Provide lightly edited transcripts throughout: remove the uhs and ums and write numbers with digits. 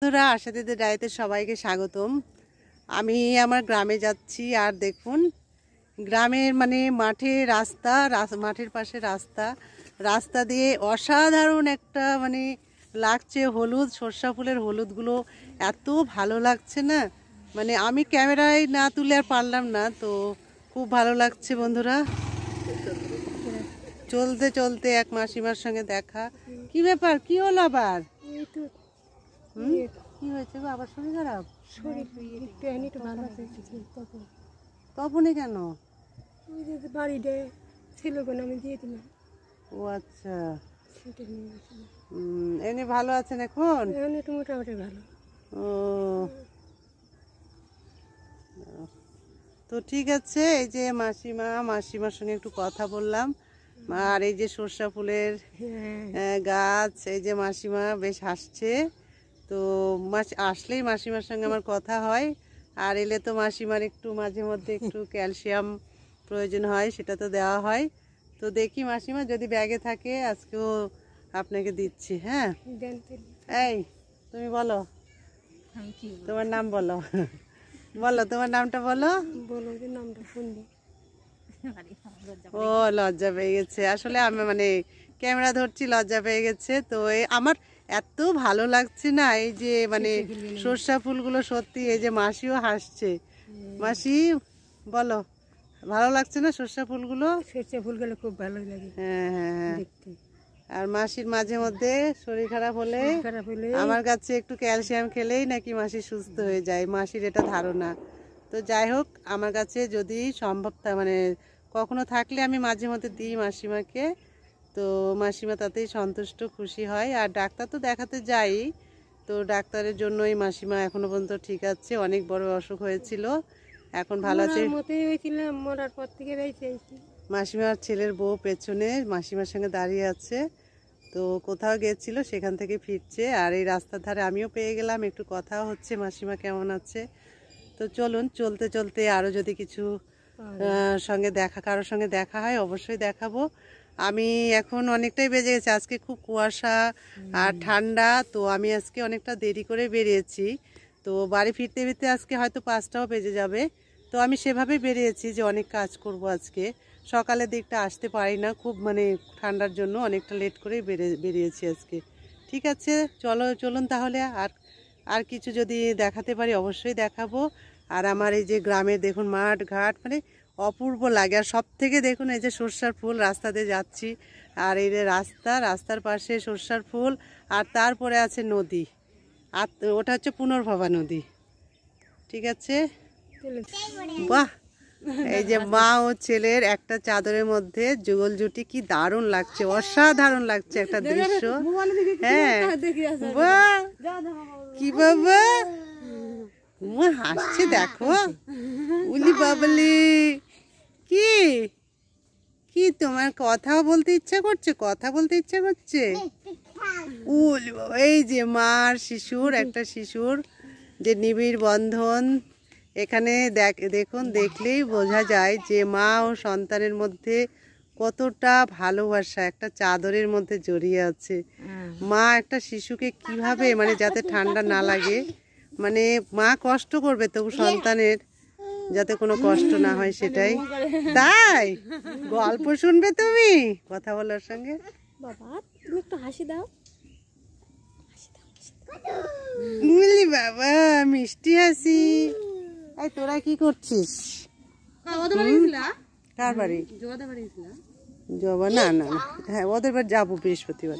বন্ধুরা, আশাদিদের ডায়েরিতে সবাইকে স্বাগতম। আমি আমার গ্রামে যাচ্ছি, আর দেখুন গ্রামের মানে মাঠের পাশে রাস্তা দিয়ে অসাধারণ একটা মানে লাগছে। হলুদ সর্ষা ফুলের হলুদগুলো এত ভালো লাগছে না, মানে আমি ক্যামেরায় না তুলে আর পারলাম না, তো খুব ভালো লাগছে বন্ধুরা। চলতে চলতে এক মাসিমার সঙ্গে দেখা। কি ব্যাপার, কি হলো আবার? কি হয়েছে গো, আবার শরীর খারাপ? তপনে কেন? বাড়িতে ছিল আমি দিয়ে দিলাম। ও আচ্ছা, এমনি ভালো আছেন এখন? মোটামুটি ভালো। ও তো ঠিক আছে। এই যে মাসিমার সঙ্গে একটু কথা বললাম, আর এই যে সর্ষা ফুলের গাছ, এই যে মাসিমা বেশ হাসছে। তো আসলেই মাসিমার সঙ্গে আমার কথা হয়, আর এলে তো মাসিমার একটু মাঝে মধ্যে একটু ক্যালসিয়াম প্রয়োজন হয়, সেটা তো দেওয়া হয়। তো দেখি মাসিমা যদি ব্যাগে থাকে আজকেও আপনাকে দিচ্ছি। হ্যাঁ, এই তুমি বলো, তোমার নাম বলো। বলো তোমার নামটা বলো। ও লজ্জা পেয়ে গেছে, আসলে আমি মানে ক্যামেরা ধরছি, লজ্জা পেয়ে গেছে। তো আমার এত ভালো লাগছে না এই যে মানে সর্ষা ফুলগুলো, সত্যি এই যে মাসিও হাসছে। মাসি বলো, ভালো লাগছে না সর্ষা ফুলগুলো? সর্ষা ফুলগুলো খুব ভালো লাগে। হ্যাঁ হ্যাঁ হ্যাঁ। আর মাসির মাঝে মধ্যে শরীর খারাপ হলে আমার কাছে একটু ক্যালসিয়াম খেলেই নাকি মাসি সুস্থ হয়ে যায়, মাসির এটা ধারণা। তো যাই হোক, আমার কাছে যদি সম্ভব মানে কখনো থাকলে আমি মাঝে মধ্যে দিই মাসিমাকে। তো মাসিমা তাতেই সন্তুষ্ট, খুশি হয়। আর ডাক্তার তো দেখাতে যাই, তো ডাক্তারের জন্যই মাসিমা এখনো পর্যন্ত ঠিক আছে। অনেক বড় অসুখ হয়েছিল, এখন ভালো আছে। মরার পর থেকে মাসিমার ছেলের বউ পেছনে মাসিমার সঙ্গে দাঁড়িয়ে আছে, তো কোথাও গেছিল, সেখান থেকে ফিরছে। আর এই রাস্তার ধারে আমিও পেয়ে গেলাম, একটু কথাও হচ্ছে মাসিমা কেমন আছে। তো চলুন, চলতে চলতে আরও যদি কিছু কারোর সঙ্গে দেখা হয় অবশ্যই দেখাবো। আমি এখন অনেকটাই বেজে গেছে, আজকে খুব কুয়াশা আর ঠান্ডা, তো আমি আজকে অনেকটা দেরি করে বেরিয়েছি। তো বাড়ি ফিরতে ফিরতে আজকে হয়তো 5টাও বেজে যাবে। তো আমি সেভাবে বেরিয়েছি যে অনেক কাজ করব আজকে, সকালের দিকটা আসতে পারি না, খুব মানে ঠান্ডার জন্য অনেকটা লেট করেই বেরিয়েছি আজকে। ঠিক আছে, চলুন তাহলে। আর কিছু যদি দেখাতে পারি অবশ্যই দেখাবো। আর আমার এই যে গ্রামের দেখুন মাঠ ঘাট মানে অপূর্ব লাগে। আর সব থেকে দেখুন এই যে সর্ষার ফুল, রাস্তা দিয়ে যাচ্ছি, আর এই যে রাস্তার পাশে সর্ষার ফুল, আর তারপরে আছে নদী, আর ওটা হচ্ছে পুনর্ভবা নদী। ঠিক আছে, বাহ, এই যে মা ও ছেলের একটা চাদরের মধ্যে যুগল জুটি, কি দারুণ লাগছে, অসাধারণ লাগছে একটা দৃশ্য। হ্যাঁ, বাহ, কি বাবা হাসছে দেখো, উলি বাবলি, কি কি তোমার কথাও বলতে ইচ্ছা করছে, উলি বাবা। এই যে মার শিশুর, একটা শিশুর যে নিবিড় বন্ধন এখানে দেখুন, দেখলেই বোঝা যায় যে মা ও সন্তানের মধ্যে কতটা ভালোবাসা একটা চাদরের মধ্যে জড়িয়ে আছে। মা একটা শিশুকে কিভাবে মানে যাতে ঠান্ডা না লাগে, মানে মা কষ্ট করবে তবু সন্তানের যাতে কোনো কষ্ট না হয়, সেটাই। তাই গল্প শুনবে তুমি, কথা বলার সঙ্গে। বাবা তুমি একটু হাসি দাও। বাবা মিষ্টি হাসি। এই তোরা কি করছিস? কার বাড়ি? জবা? না না, হ্যাঁ ওদের বাড়ি যাবো বৃহস্পতিবার।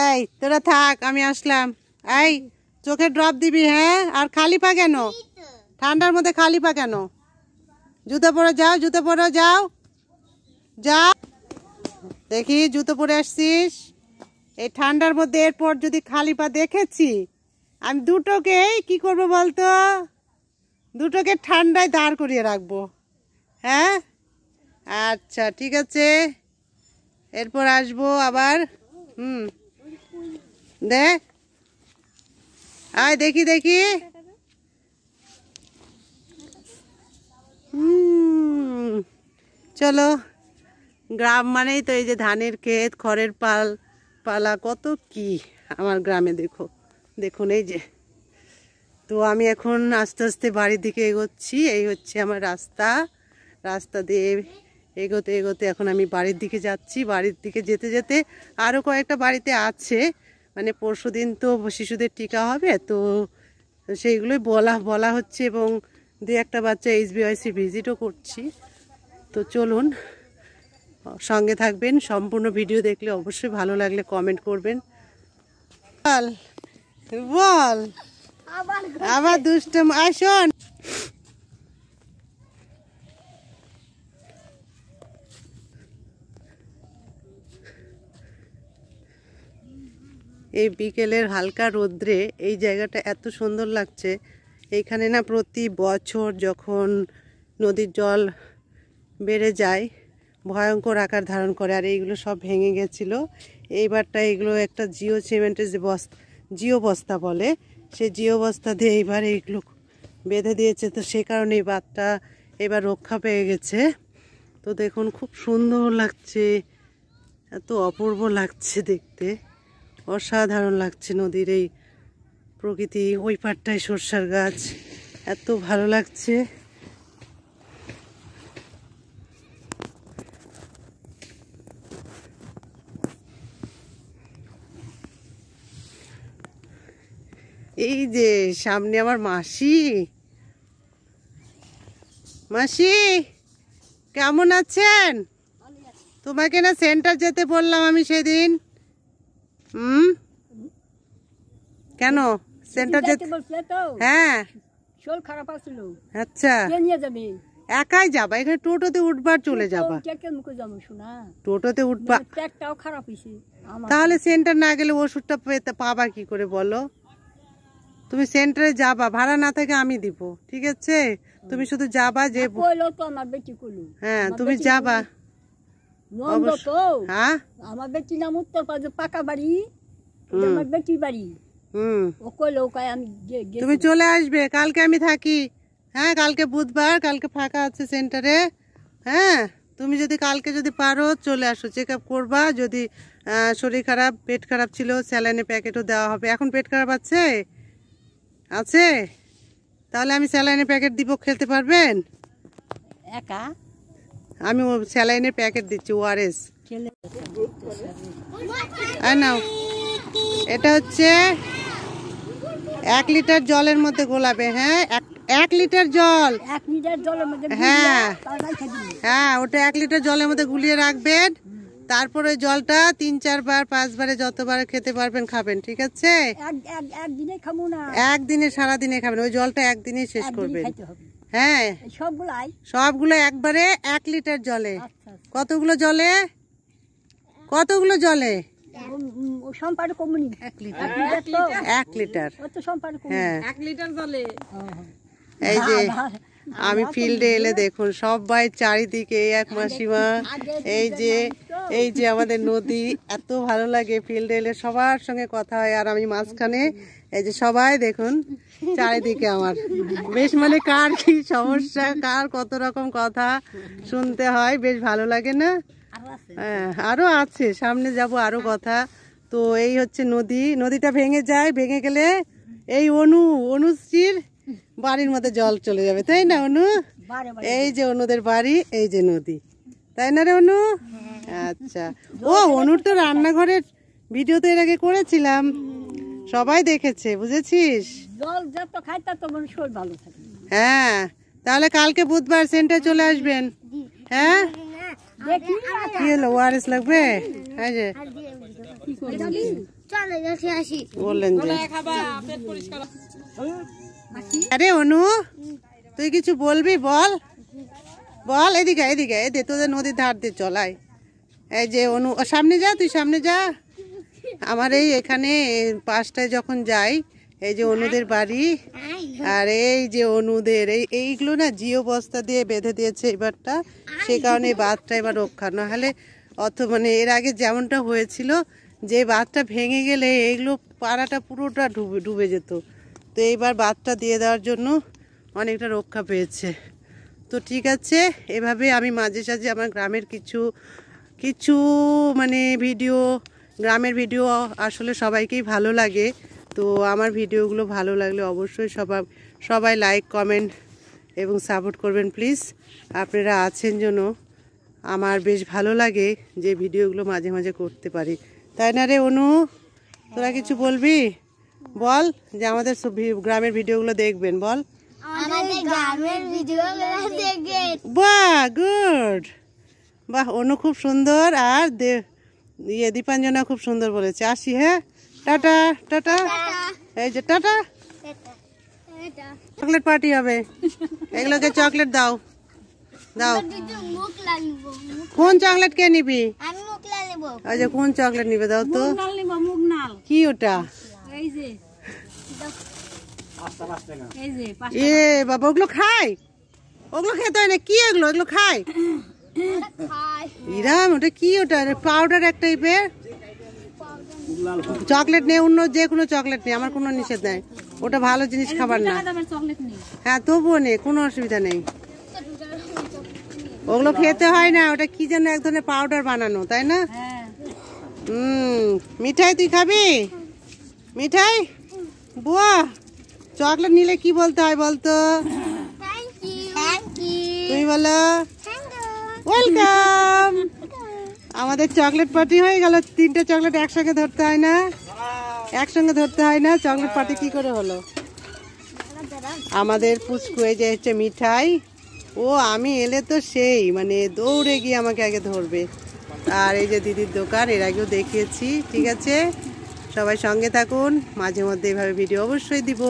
এই তোরা থাক, আমি আসলাম। এই চোখে ড্রপ দিবি, হ্যাঁ? আর খালি পা কেন ঠান্ডার মধ্যে? খালি পা কেন? জুতো পরে যাও, যাও। দেখি জুতো পরে আসছিস এই ঠান্ডার মধ্যে, এরপর যদি খালি পা দেখেছি আমি দুটোকে কি করব বলতো? দুটোকে ঠান্ডায় দাঁড় করিয়ে রাখবো। হ্যাঁ আচ্ছা ঠিক আছে, এরপর আসবো আবার। দেখ, আয় দেখি, চলো, গ্রাম মানেই তো এই যে ধানের ক্ষেত, খড়ের পালা, কত কি আমার গ্রামে। দেখুন এই যে। তো আমি এখন আস্তে আস্তে বাড়ির দিকে এগোচ্ছি। এই হচ্ছে আমার রাস্তা দিয়ে এগোতে এগোতে এখন আমি বাড়ির দিকে যাচ্ছি। বাড়ির দিকে যেতে যেতে আরও কয়েকটা বাড়িতে আছে, মানে পরশুদিন তো শিশুদের টিকা হবে, তো সেইগুলোই বলা হচ্ছে, এবং দু একটা বাচ্চা HBYC ভিজিটও করছি। তো চলুন, সঙ্গে থাকবেন। সম্পূর্ণ ভিডিও দেখলে অবশ্যই ভালো লাগলে কমেন্ট করবেন। বল আবার দুষ্টম, আসুন। এই বিকেলের হালকা রোদ্রে এই জায়গাটা এত সুন্দর লাগছে। এইখানে না প্রতি বছর যখন নদীর জল বেড়ে যায় ভয়ঙ্কর আকার ধারণ করে, আর এইগুলো সব ভেঙে গেছিল। এইবারটা এগুলো একটা জিও সিমেন্টের যে জিও বস্তা বলে, সেই জিও বস্তা দিয়ে এইবার এইগুলো বেঁধে দিয়েছে। তো সেই কারণে এই বাঁধটা এবার রক্ষা পেয়ে গেছে। তো দেখুন খুব সুন্দর লাগছে, এত অপূর্ব লাগছে দেখতে, অসাধারণ লাগছে নদীর এই প্রকৃতি। ওই পাড়টায় সরষার গাছ, এত ভালো লাগছে। এই যে সামনে আমার মাসি কেমন আছেন? তোমাকে না সেন্টার যেতে বললাম আমি সেদিন। কেন সেন্টার যেতে? হ্যাঁ, শরীর খারাপ আছিল। আচ্ছা, নিয়ে যাবে? একাই যাবা? এখানে টোটোতে উঠবার চলে যাবা? টোটোতে উঠবা? পেটটাও খারাপ হয়েছে। তাহলে সেন্টার না গেলে ওষুধটা পাবা কি করে বলো? তুমি সেন্টারে যাবা, ভাড়া না থাকে আমি দিব, ঠিক আছে? তুমি শুধু যাবা। যে হ্যাঁ তুমি যাবা। হ্যাঁ, আমার বেটি নাম উত্তর পাকা বাড়ি, আমার বেটির বাড়ি। ও কইলো আমি তুমি চলে আসবে, কালকে আমি থাকি। হ্যাঁ, কালকে বুধবার, কালকে ফাঁকা আছে সেন্টারে। হ্যাঁ, তুমি যদি কালকে যদি পারো চলে আসো, চেক আপ করবা। যদি শরীর খারাপ, পেট খারাপ ছিল, স্যালাইনের প্যাকেটও দেওয়া হবে। এখন পেট খারাপ আছে? তাহলে আমি স্যালাইনের প্যাকেট দিব, খেতে পারবেন? একা আমি স্যালাইনের প্যাকেট দিচ্ছি, ORS। নাও, এটা হচ্ছে 1 লিটার জলের মধ্যে গোলাবে। হ্যাঁ, 1 লিটার জল। 1 লিটার জলের মধ্যে? হ্যাঁ হ্যাঁ, ওটা 1 লিটার জলের মধ্যে গুলিয়ে রাখবেন। তারপরে জলটা 3-4 বার 5 বারে যতবার খেতে পারবেন খাবেন, ঠিক আছে? একদিনে খাবো না, একদিনে, সারাদিনে খাবেন। ওই জলটা একদিনে শেষ করবেন। হ্যাঁ, সবগুলো একবারে 1 লিটার জলে। কতগুলো জলে? 1 লিটার। হ্যাঁ, 1 লিটার জলে। এই যে আমি ফিল্ডে এলে দেখুন সবাই চারিদিকে এক মাসিমা, এই যে আমাদের নদী, এত ভালো লাগে ফিল্ডে এলে, সবার সঙ্গে কথা হয়। আর আমি মাঝখানে, এই যে সবাই দেখুন চারিদিকে আমার, বেশ মানে কার কি সমস্যা, কার কত রকম কথা শুনতে হয়, বেশ ভালো লাগে না? হ্যাঁ, আরো আছে, সামনে যাব আরো কথা। তো এই হচ্ছে নদীটা ভেঙে যায়, ভেঙে গেলে এই অনুশ্রীর বাড়ির মধ্যে জল চলে যাবে, তাই না অনু? এই যে অনুদের বাড়ি, এই যে নদী, তাই না রে অনু? আচ্ছা, অনুর তো রান্নাঘরের ভিডিও তো এর আগে করেছিলাম, সবাই দেখেছে, বুঝেছিস? হ্যাঁ, তাহলে কালকে বুধবার সেন্টার চলে আসবেন। হ্যাঁ, কি হলো, ORS লাগবে? হ্যাঁ যে বললেন যে। আরে অনু, তুই কিছু বলবি? বল। এদিকে তোদের নদীর ধার দিয়ে চলাই। এই যে অনু, সামনে যা, তুই সামনে যা। আমার এখানে পাঁচটায় যখন যাই, এই যে অনুদের বাড়ি, আর এই যে অনুদের এইগুলো না জিও বস্তা দিয়ে বেঁধে দিয়েছে এবারটা, সে কারণে এই বাঁধটা এবার রক্ষা। নাহলে মানে এর আগে যেমনটা হয়েছিল, যে বাঁধটা ভেঙে গেলে এইগুলো পাড়াটা পুরোটা ডুবে যেত। তো এইবার বাঁধটা দিয়ে দেওয়ার জন্য অনেকটা রক্ষা পেয়েছে। তো তো ঠিক আছে, এভাবে আমি মাঝে সাঝে আমার গ্রামের কিছু কিছু মানে ভিডিও, গ্রামের ভিডিও আসলে সবাইকেই ভালো লাগে। তো আমার ভিডিওগুলো ভালো লাগলে অবশ্যই সবাই লাইক, কমেন্ট এবং সাপোর্ট করবেন প্লিজ। আপনারা আছেন জন্য আমার বেশ ভালো লাগে যে ভিডিওগুলো মাঝে মাঝে করতে পারি, তাই না রে অনু? তোরা কিছু বলবি? বল যে আমাদের গ্রামের ভিডিওগুলো দেখবেন, বল। আমাদের গ্রামের ভিডিওগুলো দেখবেন। বাহ, গুড, বাহ, অনু খুব সুন্দর, আর দীপাঞ্জনা খুব সুন্দর বলেছে। আসি, হ্যাঁ, টাটা টাটা। এই যে টাটা। চকলেট পার্টি হবে, এগুলোকে চকলেট দাও দাও। মুখ লাগবো। কোন চকলেট কে নিবি? আমি মুখ লাগবো। আচ্ছা, কোন চকলেট নিবে দাও তো। কি ওটা? এ বাবা, ওগুলো খায়? ওগুলো খেতে হয় না কি? এগুলো এগুলো খায়? ইরাম, ওটা কি? ওটা পাউডার এক টাইপের চকলেট নেই, অন্য যে কোনো চকলেট নেই, আমার কোনো নিষেধ নাই, ওটা ভালো জিনিস খাবার না। হ্যাঁ, তবুও নেই, কোনো অসুবিধা নেই, ওগুলো খেতে হয় না। ওটা কি যেন এক ধরনের পাউডার বানানো, তাই না? মিঠাই তুই খাবি? মিঠাই? বুয়া, চকলেট নিলে কি বলতে হয় বলতো? তুমি বলো ওয়েলকাম। আমাদের চকলেট পার্টি হয়ে গেল। 3টে চকলেট একসঙ্গে ধরতে হয় না, একসঙ্গে ধরতে হয় না। চকলেট পার্টি কি করে হলো? আমাদের পুচকু এই যে হচ্ছে মিঠাই, ও আমি এলে তো সেই মানে দৌড়ে গিয়ে আমাকে আগে ধরবে। আর এই যে দিদির দোকান, এর আগেও দেখিয়েছি। ঠিক আছে, সবাই সঙ্গে থাকুন, মাঝে মধ্যে এভাবে ভিডিও অবশ্যই দিব।